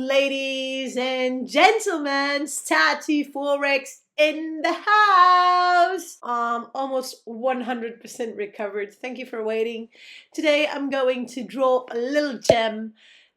ladies and gentlemen, Stati Forex in the house. Almost 100% recovered. Thank you for waiting. Today I'm going to drop a little gem,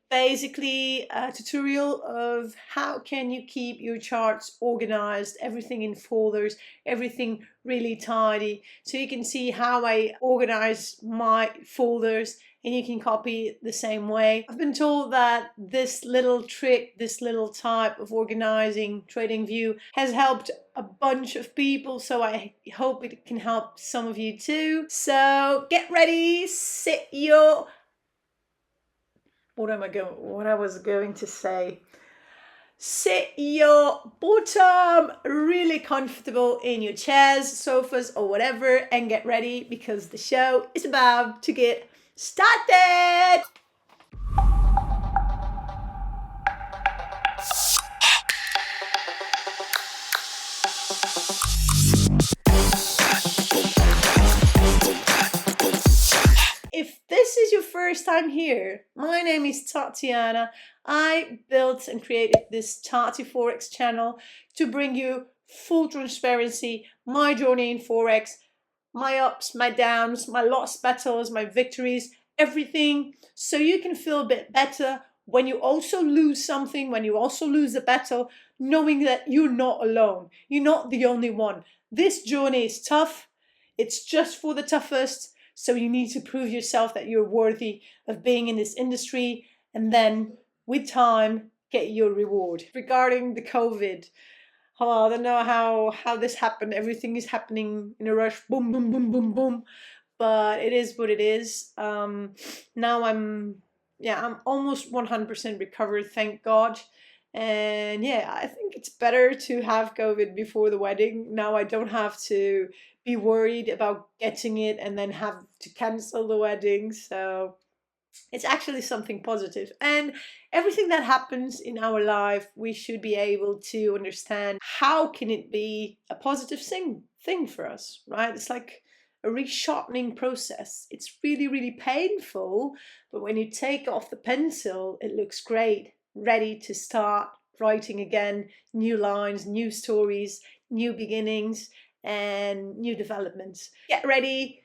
basically a tutorial of how can you keep your charts organized, everything in folders, everything really tidy, so you can see how I organize my folders and you can copy it the same way. I've been told that this little trick, this little type of organizing TradingView has helped a bunch of people, so I hope it can help some of you too. So get ready, sit your what I was going to say. Sit your bottom really comfortable in your chairs, sofas or whatever, and get ready because the show is about to get started. If this is your first time here, my name is Tatiana. I built and created this Tati Forex channel to bring you full transparency, my journey in Forex, my ups, my downs, my lost battles, my victories, everything, so you can feel a bit better when you also lose something, when you also lose a battle, knowing that you're not alone. You're not the only one. This journey is tough. It's just for the toughest. So you need to prove yourself that you're worthy of being in this industry, and then with time get your reward. Regarding the COVID, I don't know how this happened. Everything is happening in a rush. Boom, boom, boom, boom, boom. But it is what it is. Now I'm almost 100% recovered, thank God. And yeah, I think it's better to have COVID before the wedding. Now I don't have to be worried about getting it and then have to cancel the wedding. So it's actually something positive. And everything that happens in our life, we should be able to understand how can it be a positive thing for us, right? It's like a resharpening process. It's really, really painful, but when you take off the pencil, it looks great, ready to start writing again, new lines, new stories, new beginnings, and new developments. Get ready.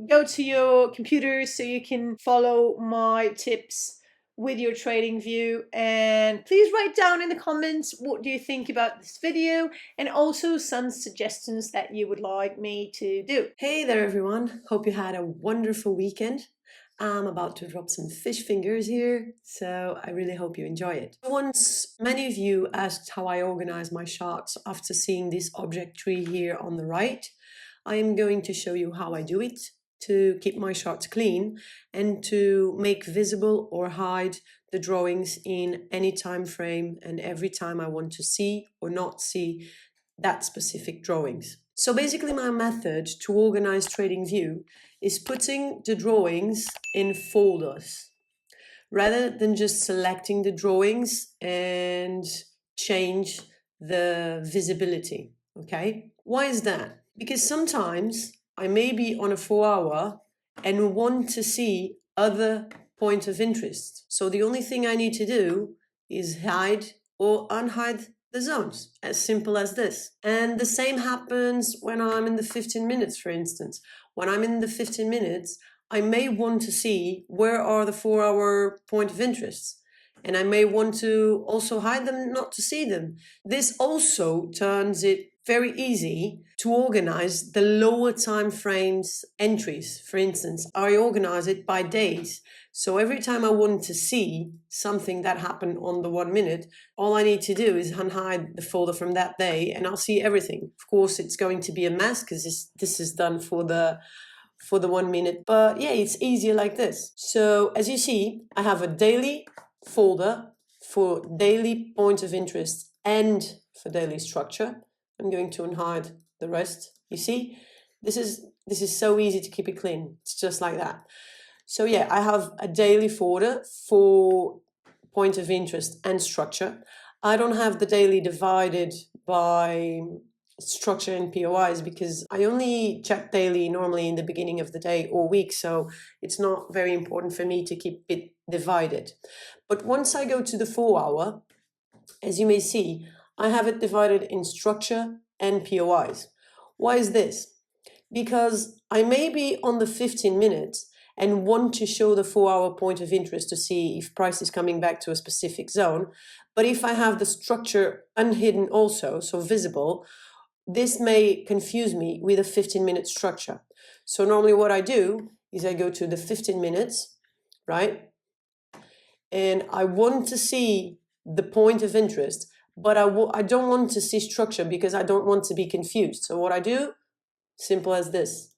Go to your computer so you can follow my tips with your TradingView, and please write down in the comments what do you think about this video, and also some suggestions that you would like me to do. Hey there everyone, hope you had a wonderful weekend. I'm about to drop some fish fingers here, so I really hope you enjoy it. Once many of you asked how I organize my charts after seeing this object tree here on the right, I am going to show you how I do it to keep my charts clean and to make visible or hide the drawings in any time frame and every time I want to see or not see that specific drawings. So basically my method to organize TradingView is putting the drawings in folders rather than just selecting the drawings and change the visibility, okay? Why is that? Because sometimes I may be on a 4-hour and want to see other points of interest. So the only thing I need to do is hide or unhide the zones, as simple as this. And the same happens when I'm in the 15 minutes, for instance. When I'm in the 15 minutes, I may want to see where are the 4-hour point of interest. And I may want to also hide them, not to see them. This also turns it very easy to organize the lower time frames entries. For instance, I organize it by days. So every time I want to see something that happened on the 1 minute, all I need to do is unhide the folder from that day and I'll see everything. Of course, it's going to be a mess because this is done for the 1 minute. But yeah, it's easier like this. So as you see, I have a daily folder for daily point of interest and for daily structure. I'm going to unhide the rest. You see, this is so easy to keep it clean. It's just like that. So yeah, I have a daily folder for point of interest and structure. I don't have the daily divided by structure in POIs because I only check daily normally in the beginning of the day or week, so it's not very important for me to keep it divided. But once I go to the 4 hour, as you may see, I have it divided in structure and POIs. Why is this? Because I may be on the 15 minutes and want to show the 4 hour point of interest to see if price is coming back to a specific zone. But if I have the structure unhidden also, so visible, this may confuse me with a 15-minute structure. So normally what I do is I go to the 15 minutes, right? And I want to see the point of interest, but I don't want to see structure because I don't want to be confused. So what I do, simple as this,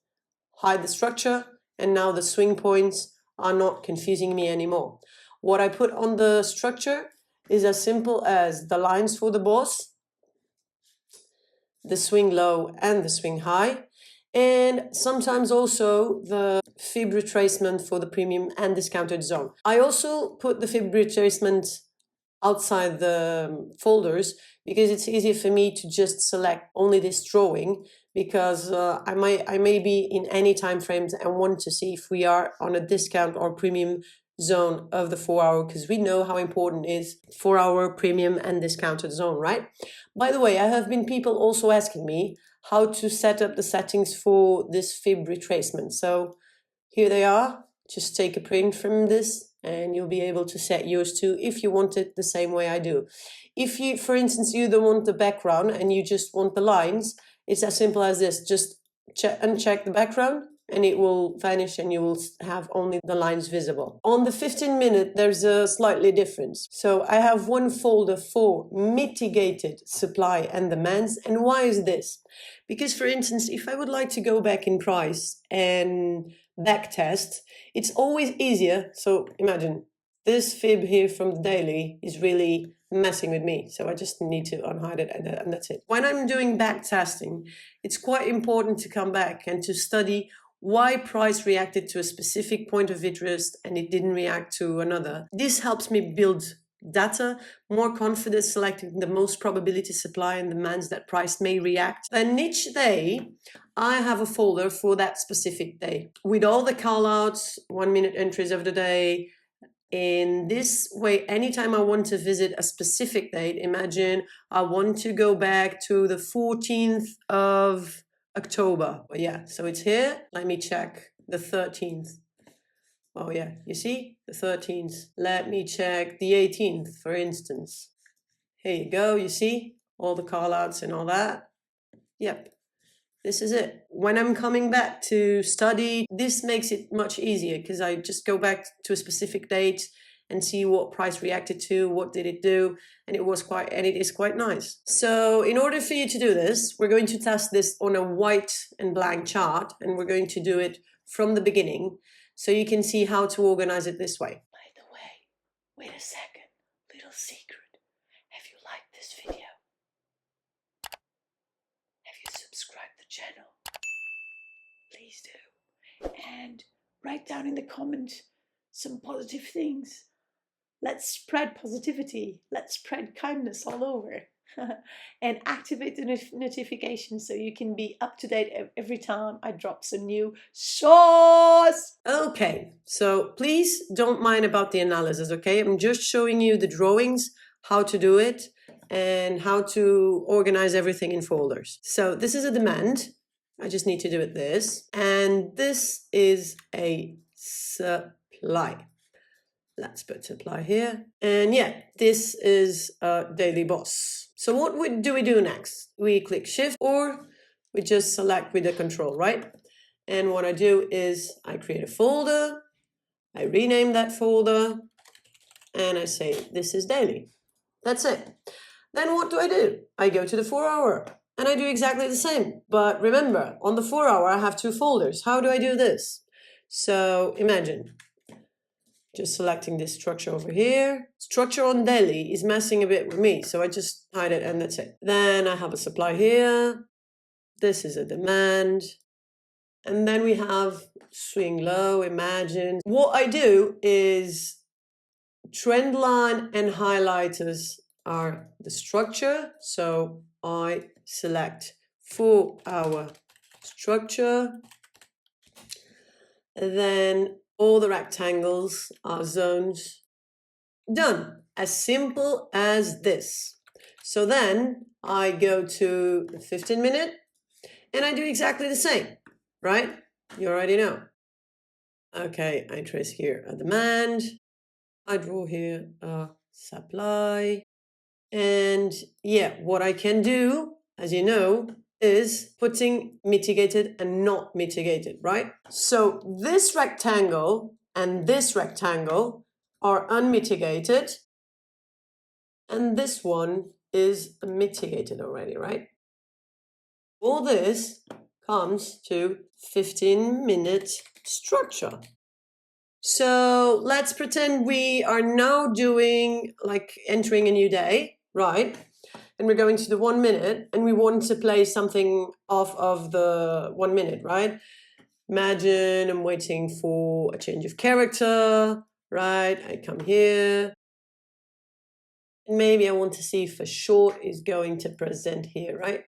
hide the structure, and now the swing points are not confusing me anymore. What I put on the structure is as simple as the lines for the boss, the swing low and the swing high, and sometimes also the fib retracement for the premium and discounted zone. I also put the fib retracement outside the folders because it's easier for me to just select only this drawing, because I may be in any time frames and want to see if we are on a discount or premium zone of the 4 hour, because we know how important is 4 hour premium and discounted zone, right? By the way, I have been people also asking me how to set up the settings for this fib retracement. So here they are. Just take a print from this and you'll be able to set yours too if you want it the same way I do. If you, for instance, you don't want the background and you just want the lines, it's as simple as this. Just uncheck the background and it will vanish and you will have only the lines visible. On the 15 minute, there's a slightly difference. So I have one folder for mitigated supply and demands. And why is this? Because, for instance, if I would like to go back in price and backtest, it's always easier. So imagine this fib here from the daily is really messing with me. So I just need to unhide it and that's it. When I'm doing backtesting, it's quite important to come back and to study why price reacted to a specific point of interest and it didn't react to another. This helps me build data, more confident selecting the most probability supply and demands that price may react. And each day, I have a folder for that specific day with all the callouts, 1 minute entries of the day. In this way, anytime I want to visit a specific date, imagine I want to go back to the 14th of October. Yeah, so it's here. Let me check the 13th. Oh yeah, you see, the 13th. Let me check the 18th, for instance. Here you go, you see, all the callouts and all that. Yep, this is it. When I'm coming back to study, this makes it much easier because I just go back to a specific date and see what price reacted to, what did it do, and it is quite nice. So in order for you to do this, we're going to test this on a white and blank chart, and we're going to do it from the beginning so you can see how to organize it this way. By the way, wait a second, little secret. Have you liked this video? Have you subscribed the channel? Please do. And write down in the comments some positive things. Let's spread positivity. Let's spread kindness all over. And activate the notifications so you can be up to date every time I drop some new sauce. Okay, so please don't mind about the analysis, okay? I'm just showing you the drawings, how to do it, and how to organize everything in folders. So this is a demand. I just need to do it this. And this is a supply. Let's put supply here. And yeah, this is a daily boss. So what do we do next? We click shift or we just select with the control, right? And what I do is I create a folder, I rename that folder, and I say this is daily. That's it. Then what do? I go to the 4 hour and I do exactly the same. But remember, on the 4 hour, I have 2 folders. How do I do this? So imagine just selecting this structure over here. Structure on daily is messing a bit with me, so I just hide it and that's it. Then I have a supply here. This is a demand. And then we have swing low, imagine. What I do is trend line and highlighters are the structure. So I select for our structure. And then all the rectangles are zones. Done. As simple as this. So then I go to the 15-minute and I do exactly the same, right? You already know. Okay, I trace here a demand. I draw here a supply. And yeah, what I can do, as you know, is putting mitigated and not mitigated, right? So this rectangle and this rectangle are unmitigated, and this one is mitigated already, right? All this comes to 15-minute structure. So let's pretend we are now doing, like, entering a new day, right? And we're going to the 1 minute and we want to play something off of the 1 minute, right? Imagine I'm waiting for a change of character, right? I come here. And maybe I want to see if a short is going to present here, right?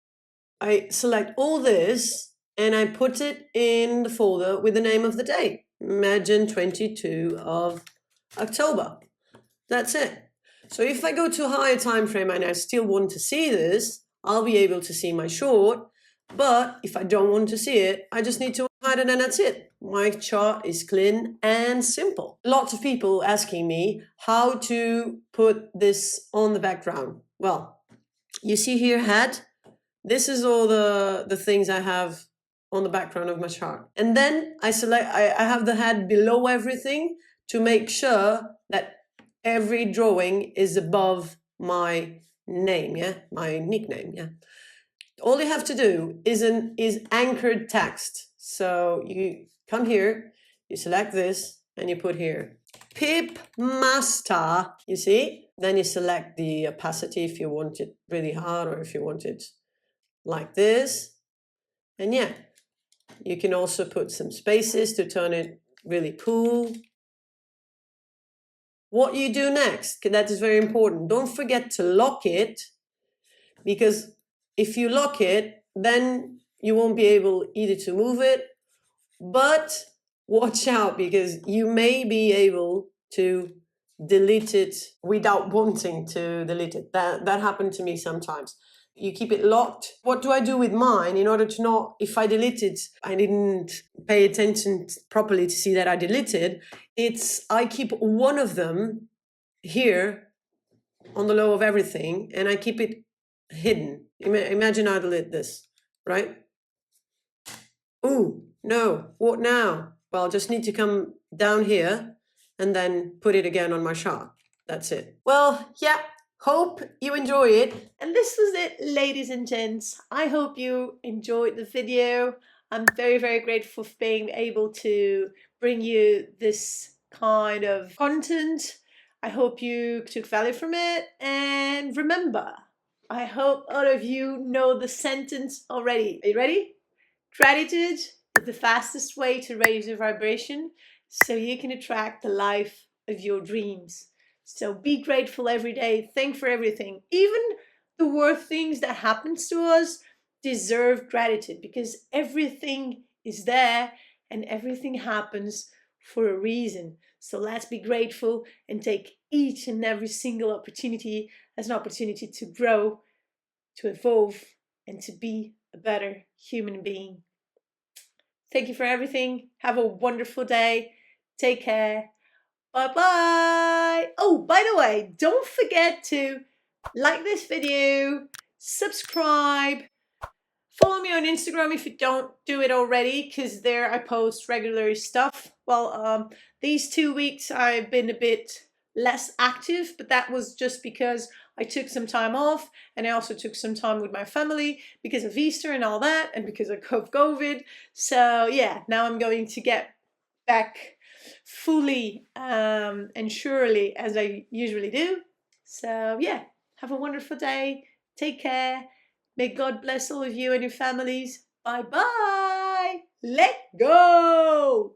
I select all this and I put it in the folder with the name of the day. Imagine 22 of October. That's it. So if I go to a higher time frame and I still want to see this, I'll be able to see my short. But if I don't want to see it, I just need to hide it and that's it. My chart is clean and simple. Lots of people asking me how to put this on the background. Well, you see here head. This is all the things I have on the background of my chart. And then I have the head below everything to make sure that every drawing is above my name, yeah, my nickname, yeah. All you have to do is anchored text. So you come here, you select this, and you put here Pip Master. You see? Then you select the opacity if you want it really hard or if you want it like this. And yeah, you can also put some spaces to turn it really cool. What you do next, that is very important. Don't forget to lock it, because if you lock it, then you won't be able either to move it, but watch out because you may be able to delete it without wanting to delete it. That happened to me sometimes. You keep it locked. What do I do with mine in order to not, if I delete it, I didn't pay attention properly to see that I deleted, I keep one of them here on the low of everything and I keep it hidden. Imagine I delete this, right? Ooh, no, what now? Well, I just need to come down here and then put it again on my chart. That's it. Well, yeah, hope you enjoy it. And this was it, ladies and gents. I hope you enjoyed the video. I'm very, very grateful for being able to bring you this kind of content. I hope you took value from it. And remember, I hope all of you know the sentence already. Are you ready? Gratitude is the fastest way to raise your vibration so you can attract the life of your dreams. So be grateful every day. Thank for everything. Even the worst things that happens to us deserve gratitude because everything is there and everything happens for a reason. So let's be grateful and take each and every single opportunity as an opportunity to grow, to evolve, and to be a better human being. Thank you for everything. Have a wonderful day. Take care. Bye-bye. Oh, by the way, don't forget to like this video, subscribe, follow me on Instagram if you don't do it already, because there I post regular stuff. Well, these 2 weeks I've been a bit less active, but that was just because I took some time off and I also took some time with my family because of Easter and all that and because of COVID. So yeah, now I'm going to get back fully and surely as I usually do. So yeah, have a wonderful day. Take care. May God bless all of you and your families. Bye bye. Let go.